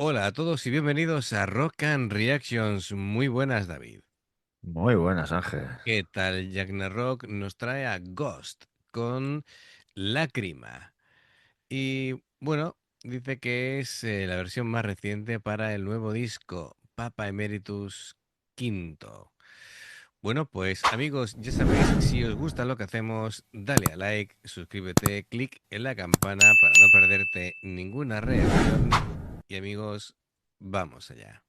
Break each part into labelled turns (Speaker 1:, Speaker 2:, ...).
Speaker 1: Hola a todos y bienvenidos a Rock and Reactions. Muy buenas, David.
Speaker 2: Muy buenas, Ángel.
Speaker 1: ¿Qué tal? Jack Rock nos trae a Ghost con Lágrima. Y bueno, dice que es la versión más reciente para el nuevo disco, Papa Emeritus Quinto. Bueno, pues amigos, ya sabéis, si os gusta lo que hacemos, dale a like, suscríbete, clic en la campana para no perderte ninguna reacción. Y amigos, vamos allá.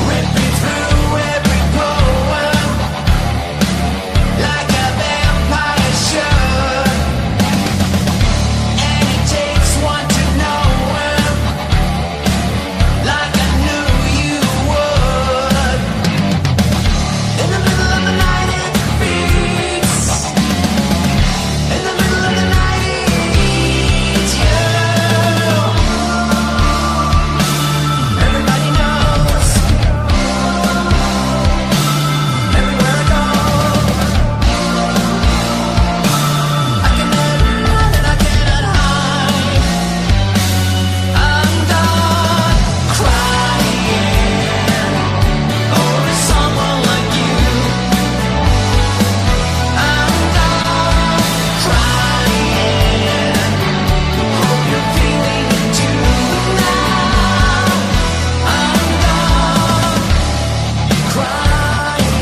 Speaker 3: Ripping through every poem like a vampire should, and it takes one to know him, like I knew you would. In the middle of the night it beats, in the middle of the night it eats you. Everybody knows. Everywhere I go, I cannot run and I cannot hide. I'm done crying over someone like you. I'm done crying. Hope you're feeling it too now. I'm done crying.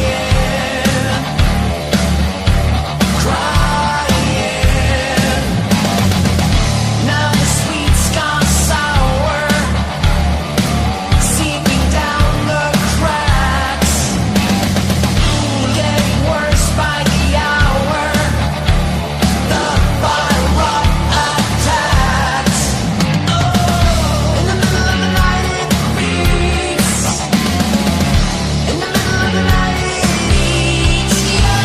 Speaker 3: Now the sweet's gone sour, seeping down the cracks, getting worse by the hour. The fire attacks. In the middle of the night it beats. In the middle of the night it eats you.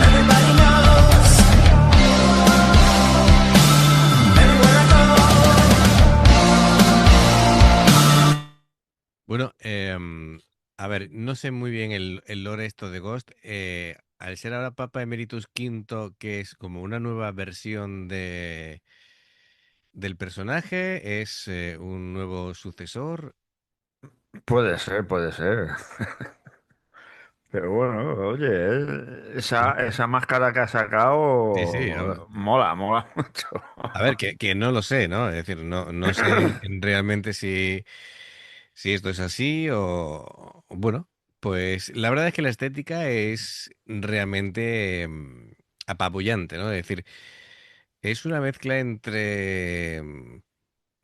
Speaker 3: Everybody knows. Everywhere I go.
Speaker 1: Bueno, a ver, no sé muy bien el lore esto de Ghost. Al ser ahora Papa Emeritus Quinto, que es como una nueva versión del personaje, es un nuevo sucesor.
Speaker 2: Puede ser, puede ser. Pero bueno, oye, esa máscara que ha
Speaker 1: Sí, sí, vamos.
Speaker 2: sacado mola, mola mucho.
Speaker 1: A ver, que no lo sé, ¿no? Es decir, no sé realmente si esto es así o bueno, pues la verdad es que la estética es realmente apabullante, ¿no? Es decir, es una mezcla entre,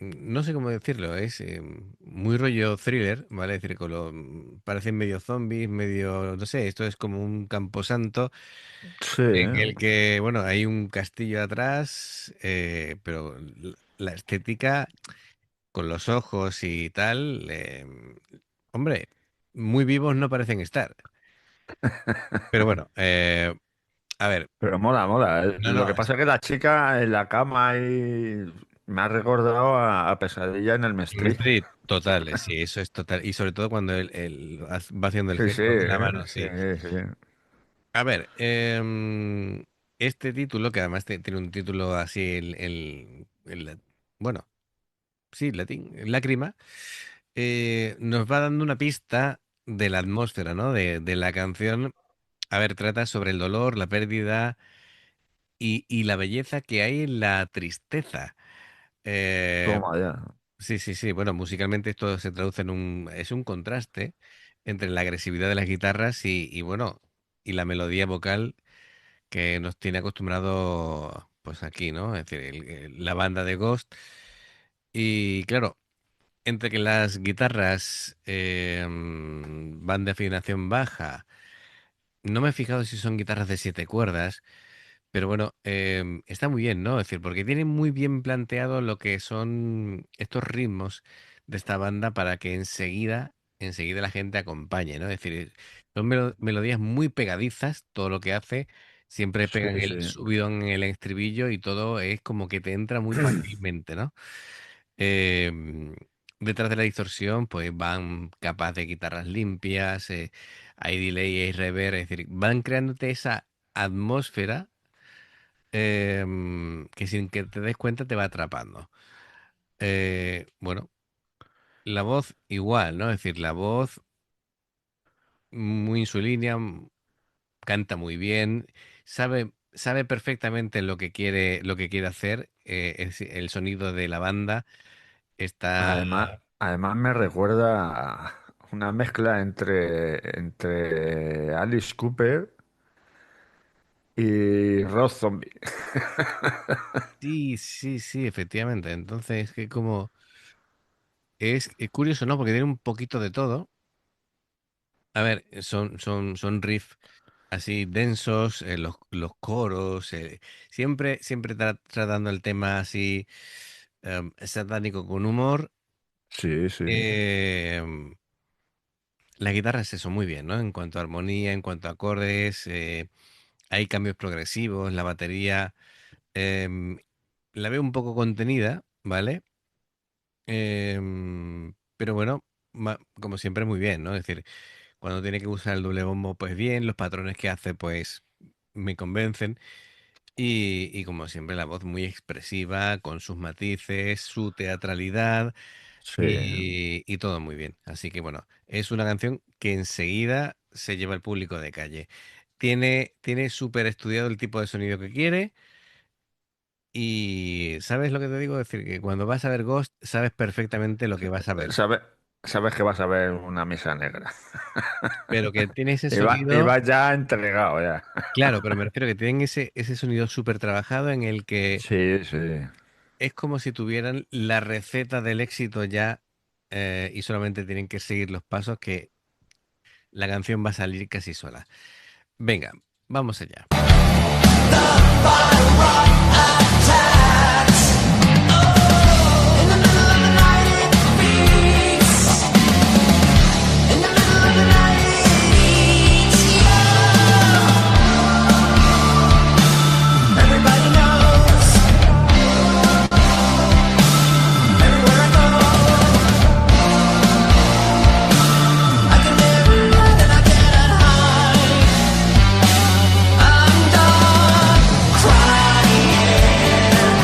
Speaker 1: no sé cómo decirlo, es muy rollo thriller, ¿vale? Es decir, parecen medio zombies, medio, no sé, esto es como un camposanto
Speaker 2: Sí,
Speaker 1: en el que, bueno, hay un castillo atrás, pero la estética con los ojos y tal, hombre, muy vivos no parecen estar. Pero bueno, a ver,
Speaker 2: pero mola, mola.
Speaker 1: no,
Speaker 2: Lo
Speaker 1: no,
Speaker 2: que pasa es que la chica en la cama y me ha recordado a Pesadilla en el Street.
Speaker 1: Street, total, sí, eso es total. Y sobre todo cuando va haciendo el
Speaker 2: Sí, sí,
Speaker 1: gesto de la mano,
Speaker 2: sí,
Speaker 1: sí.
Speaker 2: sí.
Speaker 1: A ver, este título, que además tiene un título así, bueno, sí, latín, Lágrima, nos va dando una pista de la atmósfera, ¿no? De la canción. A ver, trata sobre el dolor, la pérdida y la belleza que hay en la tristeza. Eh,
Speaker 2: Toma ya.
Speaker 1: sí, sí, sí. Bueno, musicalmente esto se traduce es un contraste entre la agresividad de las guitarras y bueno, y la melodía vocal que nos tiene acostumbrado, pues aquí, ¿no? Es decir, la banda de Ghost. Y claro, entre que las guitarras van de afinación baja. No me he fijado si son guitarras de 7 cuerdas, pero bueno, está muy bien, ¿no? Es decir, porque tienen muy bien planteado lo que son estos ritmos de esta banda para que enseguida la gente acompañe, ¿no? Es decir, son melodías muy pegadizas, todo lo que hace, siempre
Speaker 2: Sí,
Speaker 1: pegan el
Speaker 2: sí.
Speaker 1: subidón en el estribillo y todo es como que te entra muy fácilmente, ¿no? Em, Detrás de la distorsión, pues van capas de guitarras limpias, hay delay, hay reverb, es decir, van creándote esa atmósfera que sin que te des cuenta te va atrapando. Bueno, la voz igual, ¿no? Es decir, la voz muy en su línea, canta muy bien, sabe perfectamente lo que quiere hacer, el sonido de la banda está...
Speaker 2: Además me recuerda a una mezcla entre Alice Cooper y Rob Zombie.
Speaker 1: Sí, sí, sí, efectivamente. Entonces, que como es curioso, ¿no? Porque tiene un poquito de todo. A ver, son riff así densos, los coros, siempre tratando el tema así satánico con humor.
Speaker 2: Sí, sí.
Speaker 1: Em, la guitarra es eso muy bien, ¿no? En cuanto a armonía, en cuanto a acordes, hay cambios progresivos, la batería em, la veo un poco contenida, ¿vale? Pero bueno, como siempre, muy bien, ¿no? Es decir, cuando tiene que usar el doble bombo, pues bien, los patrones que hace, pues me convencen. Y como siempre, la voz muy expresiva, con sus matices, su teatralidad
Speaker 2: Sí.
Speaker 1: y todo muy bien. Así que bueno, es una canción que enseguida se lleva al público de calle. Tiene súper estudiado el tipo de sonido que quiere. Y ¿sabes lo que te digo? Es decir, que cuando vas a ver Ghost, sabes perfectamente lo que vas a ver.
Speaker 2: Sabes, sabes que vas a ver una misa negra.
Speaker 1: Pero que tiene ese
Speaker 2: Y
Speaker 1: sonido,
Speaker 2: vas ya entregado ya.
Speaker 1: claro, pero me refiero que tienen ese sonido súper trabajado en el que
Speaker 2: Sí, sí.
Speaker 1: es como si tuvieran la receta del éxito ya y solamente tienen que seguir los pasos que la canción va a salir casi sola. Venga, vamos allá.
Speaker 3: Everybody knows. Everywhere I go, I can never run and I cannot hide. I'm done crying.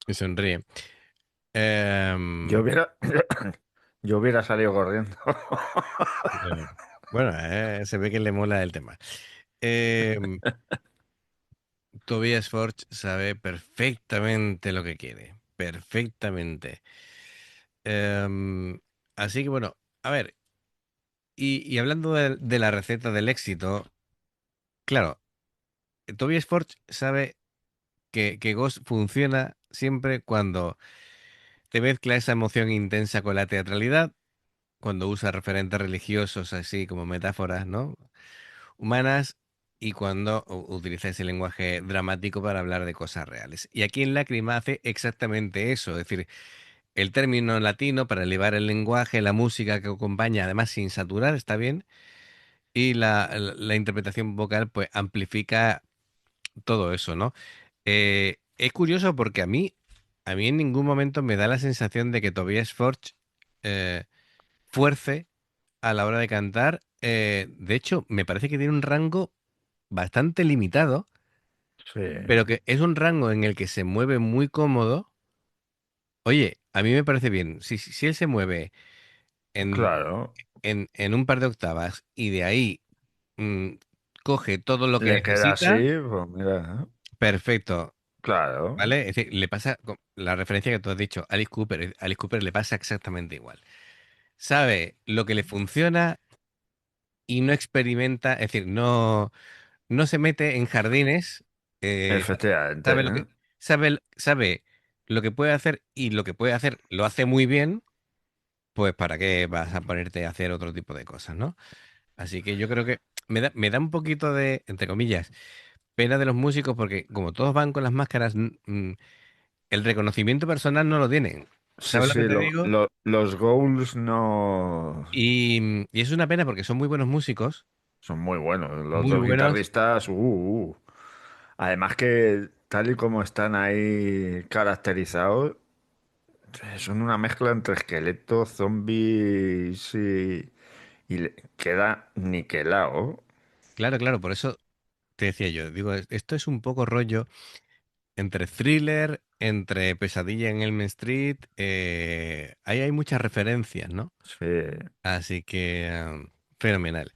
Speaker 1: Y sonríe.
Speaker 2: Yo
Speaker 1: Em,
Speaker 2: hubiera, yo hubiera salido corriendo.
Speaker 1: bueno, se ve que le mola el tema. Em, Tobias Forge sabe perfectamente lo que quiere. Perfectamente. Em, Así que bueno, a ver, y hablando de la receta del éxito, claro, Tobias Forge sabe que Ghost funciona siempre cuando te mezcla esa emoción intensa con la teatralidad, cuando usa referentes religiosos así como metáforas, ¿no? Humanas y cuando utiliza ese lenguaje dramático para hablar de cosas reales. Y aquí en Lágrima hace exactamente eso, es decir, el término latino para elevar el lenguaje, la música que acompaña, además sin saturar, está bien, y la interpretación vocal pues amplifica todo eso, ¿no? Es curioso porque a mí en ningún momento me da la sensación de que Tobias Forge eh, fuerce a la hora de cantar. De hecho, me parece que tiene un rango bastante limitado,
Speaker 2: Sí,
Speaker 1: pero que es un rango en el que se mueve muy cómodo. Oye, a mí me parece bien. Si él se mueve en,
Speaker 2: claro.
Speaker 1: en un par de octavas y de ahí mm, coge todo lo que
Speaker 2: Le queda así,
Speaker 1: necesita,
Speaker 2: pues mira,
Speaker 1: perfecto.
Speaker 2: claro.
Speaker 1: ¿Vale? Es decir, le pasa la referencia que tú has dicho, Alice Cooper. Alice Cooper le pasa exactamente igual. Sabe lo que le funciona y no experimenta, es decir, no se mete en jardines,
Speaker 2: Efectivamente,
Speaker 1: sabe lo
Speaker 2: ¿eh?
Speaker 1: que, sabe lo que puede hacer y lo que puede hacer lo hace muy bien, pues ¿para qué vas a ponerte a hacer otro tipo de cosas, ¿no? Así que yo creo que me da un poquito de, entre comillas, pena de los músicos porque como todos van con las máscaras, el reconocimiento personal no lo tienen.
Speaker 2: Sí,
Speaker 1: ¿Sabes lo
Speaker 2: sí,
Speaker 1: que te digo?
Speaker 2: los goals no
Speaker 1: Y es una pena porque son muy buenos músicos,
Speaker 2: son muy buenos. Los
Speaker 1: muy
Speaker 2: dos
Speaker 1: buenos.
Speaker 2: guitarristas, Además que tal y como están ahí caracterizados, son una mezcla entre esqueletos, zombies y queda niquelado.
Speaker 1: Claro, claro, por eso te decía yo, digo, esto es un poco rollo entre thriller, entre Pesadilla en Elm Street, ahí hay muchas referencias, ¿no?
Speaker 2: Sí.
Speaker 1: Así que fenomenal.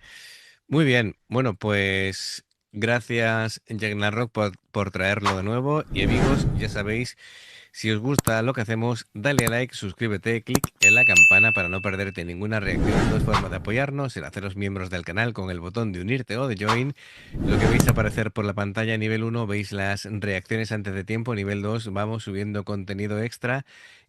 Speaker 1: Muy bien, bueno, pues gracias Jack Rock por traerlo de nuevo y amigos, ya sabéis. Si os gusta lo que hacemos, dale a like, suscríbete, clic en la campana para no perderte ninguna reacción. Dos formas de apoyarnos, el haceros miembros del canal con el botón de unirte o de join. Lo que veis aparecer por la pantalla nivel uno veis las reacciones antes de tiempo. Nivel 2 vamos subiendo contenido extra.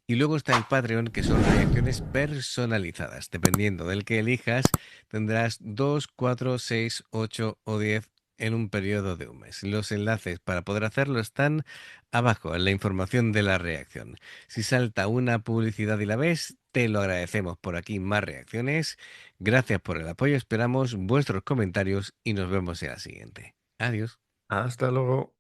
Speaker 1: Y luego está el Patreon, que son reacciones personalizadas. Dependiendo del que elijas, tendrás 2, 4, 6, 8 o 10 en un periodo de un mes. Los enlaces para poder hacerlo están abajo en la información de la reacción. Si salta una publicidad y la ves, te lo agradecemos por aquí más reacciones. Gracias por el apoyo, esperamos vuestros comentarios y nos vemos en la siguiente. Adiós.
Speaker 2: Hasta luego.